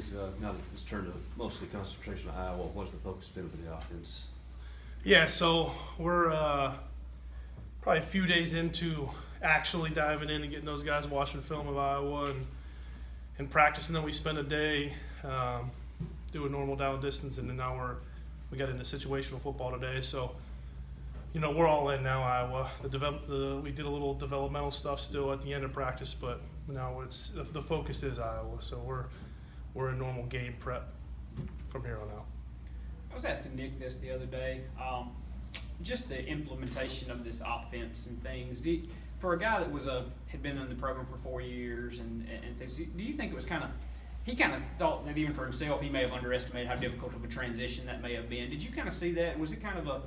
days now that it's turned to mostly concentration of Iowa? What's the focus been for the offense? Yeah, so we're probably a few days into actually diving in and getting those guys watching film of Iowa and practicing. Then we spent a day doing normal down distance, and then now we got into situational football today. So, we're all in now, Iowa. We did a little developmental stuff still at the end of practice, but now the focus is Iowa. So we're in normal game prep from here on out. I was asking Nick this the other day, just the implementation of this offense and things. For a guy that had been in the program for 4 years and things, do you think it was he kind of thought that even for himself he may have underestimated how difficult of a transition that may have been? Did you kind of see that? Was it kind of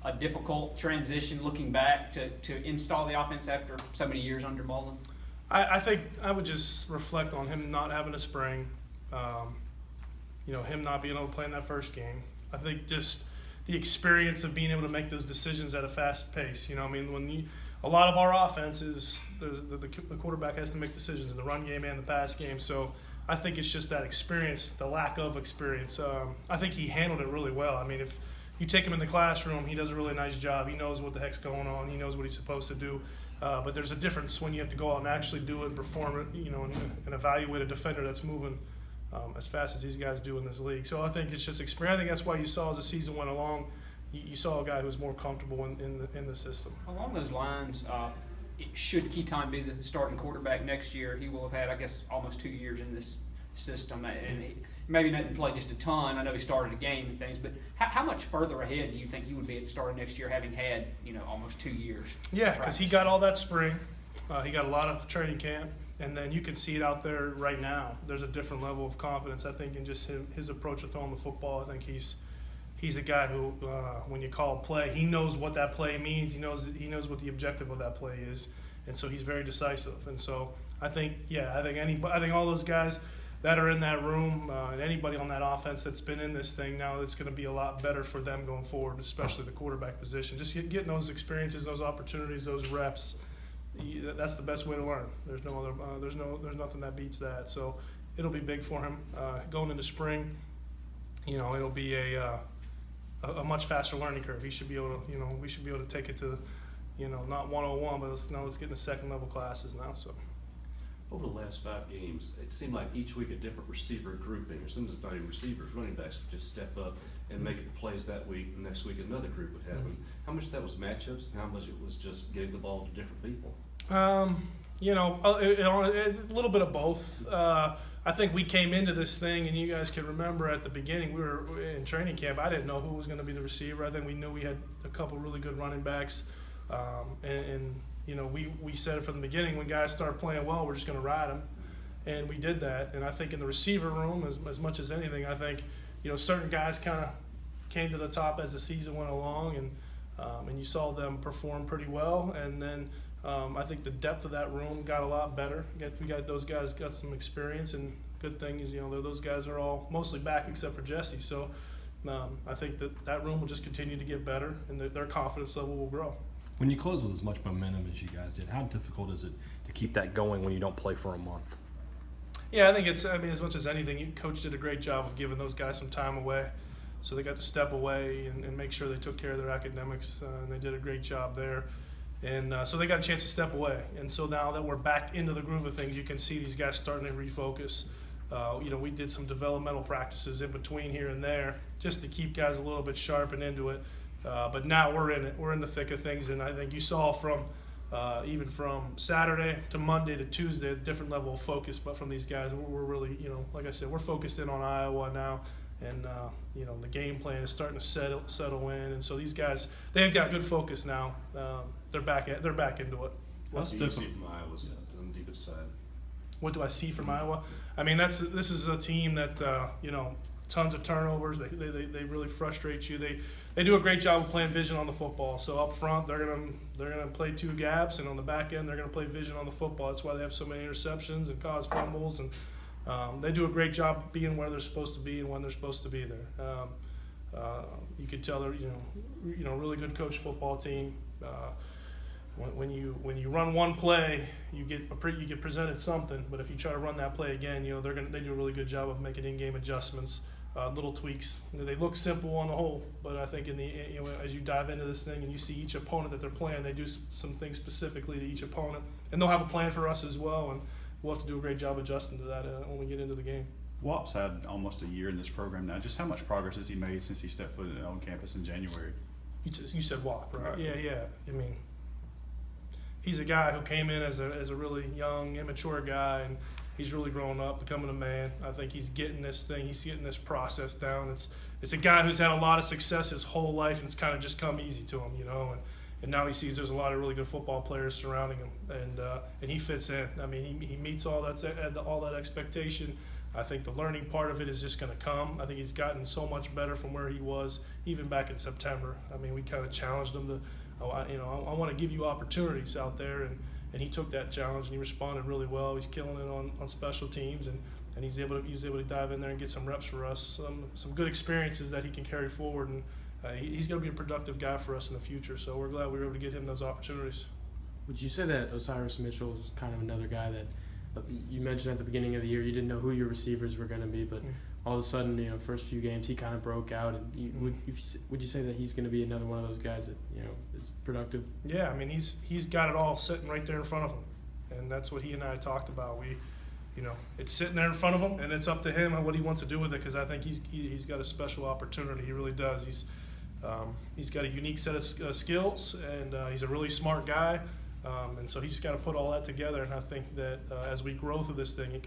a difficult transition looking back to install the offense after so many years under Mullen? I think I would just reflect on him not having a spring, him not being able to play in that first game. I think just the experience of being able to make those decisions at a fast pace. A lot of our offense is the quarterback has to make decisions in the run game and the pass game. So I think it's just that experience, the lack of experience. I think he handled it really well. If you take him in the classroom, he does a really nice job. He knows what the heck's going on. He knows what he's supposed to do. But there's a difference when you have to go out and actually do it and perform it, and evaluate a defender that's moving as fast as these guys do in this league. So I think it's just experience. I think that's why you saw as the season went along, you saw a guy who was more comfortable in the system. Along those lines, should Keaton be the starting quarterback next year, he will have had, I guess, almost 2 years in this system, and he maybe didn't play just a ton. I know he started a game and things, but how much further ahead do you think he would be at the start of next year, having had almost 2 years? Yeah, because he got all that spring, he got a lot of training camp, and then you can see it out there right now. There's a different level of confidence, I think, in just his approach to throwing the football. I think he's a guy who, when you call a play, he knows what that play means. He knows what the objective of that play is, and so he's very decisive. And so I think all those guys that are in that room, and anybody on that offense that's been in this thing now, it's going to be a lot better for them going forward, especially the quarterback position. Just getting those experiences, those opportunities, those reps. That's the best way to learn. There's no other. There's nothing that beats that. So it'll be big for him going into spring. It'll be a much faster learning curve. He should be able to. We should be able to take it to, not 101, but let's get into second level classes now. So. Over the last 5 games, it seemed like each week a different receiver grouping, or sometimes not even receivers, running backs would just step up and make the plays that week. The next week another group would happen. How much of that was matchups, and how much it was just getting the ball to different people? It's a little bit of both. I think we came into this thing, and you guys can remember at the beginning, we were in training camp. I didn't know who was going to be the receiver. I think we knew we had a couple really good running backs, we said it from the beginning, when guys start playing well, we're just going to ride them, and we did that. And I think in the receiver room, as much as anything, I think certain guys kind of came to the top as the season went along, and you saw them perform pretty well. And then I think the depth of that room got a lot better. We got those guys got some experience, and good thing is those guys are all mostly back except for Getsy. So I think that room will just continue to get better, and their confidence level will grow. When you close with as much momentum as you guys did, how difficult is it to keep that going when you don't play for a month? Yeah, I think as much as anything, Coach did a great job of giving those guys some time away. So they got to step away and make sure they took care of their academics, and they did a great job there. And so they got a chance to step away. And so now that we're back into the groove of things, you can see these guys starting to refocus. We did some developmental practices in between here and there just to keep guys a little bit sharp and into it. But now we're in it. We're in the thick of things, and I think you saw even from Saturday to Monday to Tuesday, a different level of focus. But from these guys, we're really, like I said, we're focused in on Iowa now, and the game plan is starting to settle in. And so these guys, they've got good focus now. They're back into it. What do you see from Iowa's on the defense side? What do I see from Iowa? This is a team that tons of turnovers. They really frustrate you. They do a great job of playing vision on the football. So up front, they're gonna play 2 gaps, and on the back end, they're gonna play vision on the football. That's why they have so many interceptions and cause fumbles. And they do a great job being where they're supposed to be and when they're supposed to be there. You could tell they're really good coach football team. when you run one play, you get presented something. But if you try to run that play again, you know they do a really good job of making in-game adjustments, little tweaks. You know, they look simple on the whole, but I think as you dive into this thing and you see each opponent that they're playing, they do some things specifically to each opponent, and they'll have a plan for us as well, and we'll have to do a great job adjusting to that when we get into the game. Wap's had almost a year in this program now. Just how much progress has he made since he stepped foot on campus in January? You said WAP, right? Right. Yeah. I mean, he's a guy who came in as a really young, immature guy, and he's really grown up, becoming a man. I think he's getting this process down. It's a guy who's had a lot of success his whole life, and it's kind of just come easy to him, you know. And now he sees there's a lot of really good football players surrounding him, and he fits in. I mean, he meets all that expectation. I think the learning part of it is just going to come. I think he's gotten so much better from where he was even back in September. I mean, we kind of challenged him to, I want to give you opportunities out there, and he took that challenge and he responded really well. He's killing it on special teams, and he was able to dive in there and get some reps for us, some good experiences that he can carry forward, and he's going to be a productive guy for us in the future. So we're glad we were able to get him those opportunities. Would you say that Osiris Mitchell is kind of another guy that you mentioned at the beginning of the year you didn't know who your receivers were going to be, but all of a sudden, you know, first few games he kind of broke out, and would you say that he's going to be another one of those guys that, you know, is productive? Yeah, I mean he's got it all sitting right there in front of him, and that's what he and I talked about. It's sitting there in front of him, and it's up to him and what he wants to do with it, because I think he's got a special opportunity. He really does. He's got a unique set of skills, and he's a really smart guy. And so he's got to put all that together, and I think that as we grow through this thing, he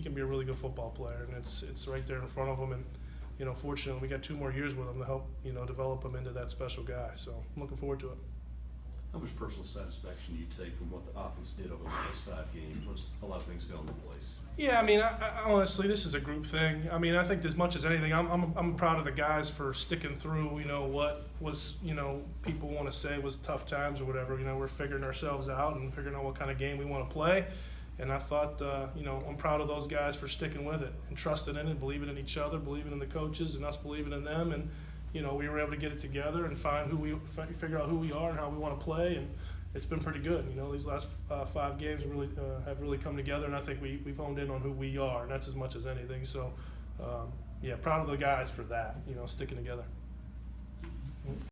can be a really good football player, and it's right there in front of him. And you know, fortunately, we got 2 more years with him to help develop him into that special guy. So I'm looking forward to it. How much personal satisfaction do you take from what the offense did over the last 5 games? Once a lot of things fell into place. Yeah, I mean, I honestly, this is a group thing. I mean, I think as much as anything, I'm proud of the guys for sticking through. You know, what was, people want to say was tough times or whatever. You know, we're figuring ourselves out and figuring out what kind of game we want to play. And I thought, I'm proud of those guys for sticking with it and trusting in it, believing in each other, believing in the coaches, and us believing in them. And we were able to get it together and figure out who we are and how we want to play, and it's been pretty good. These last 5 games really have really come together, and I think we've honed in on who we are, and that's as much as anything. So, proud of the guys for that, sticking together.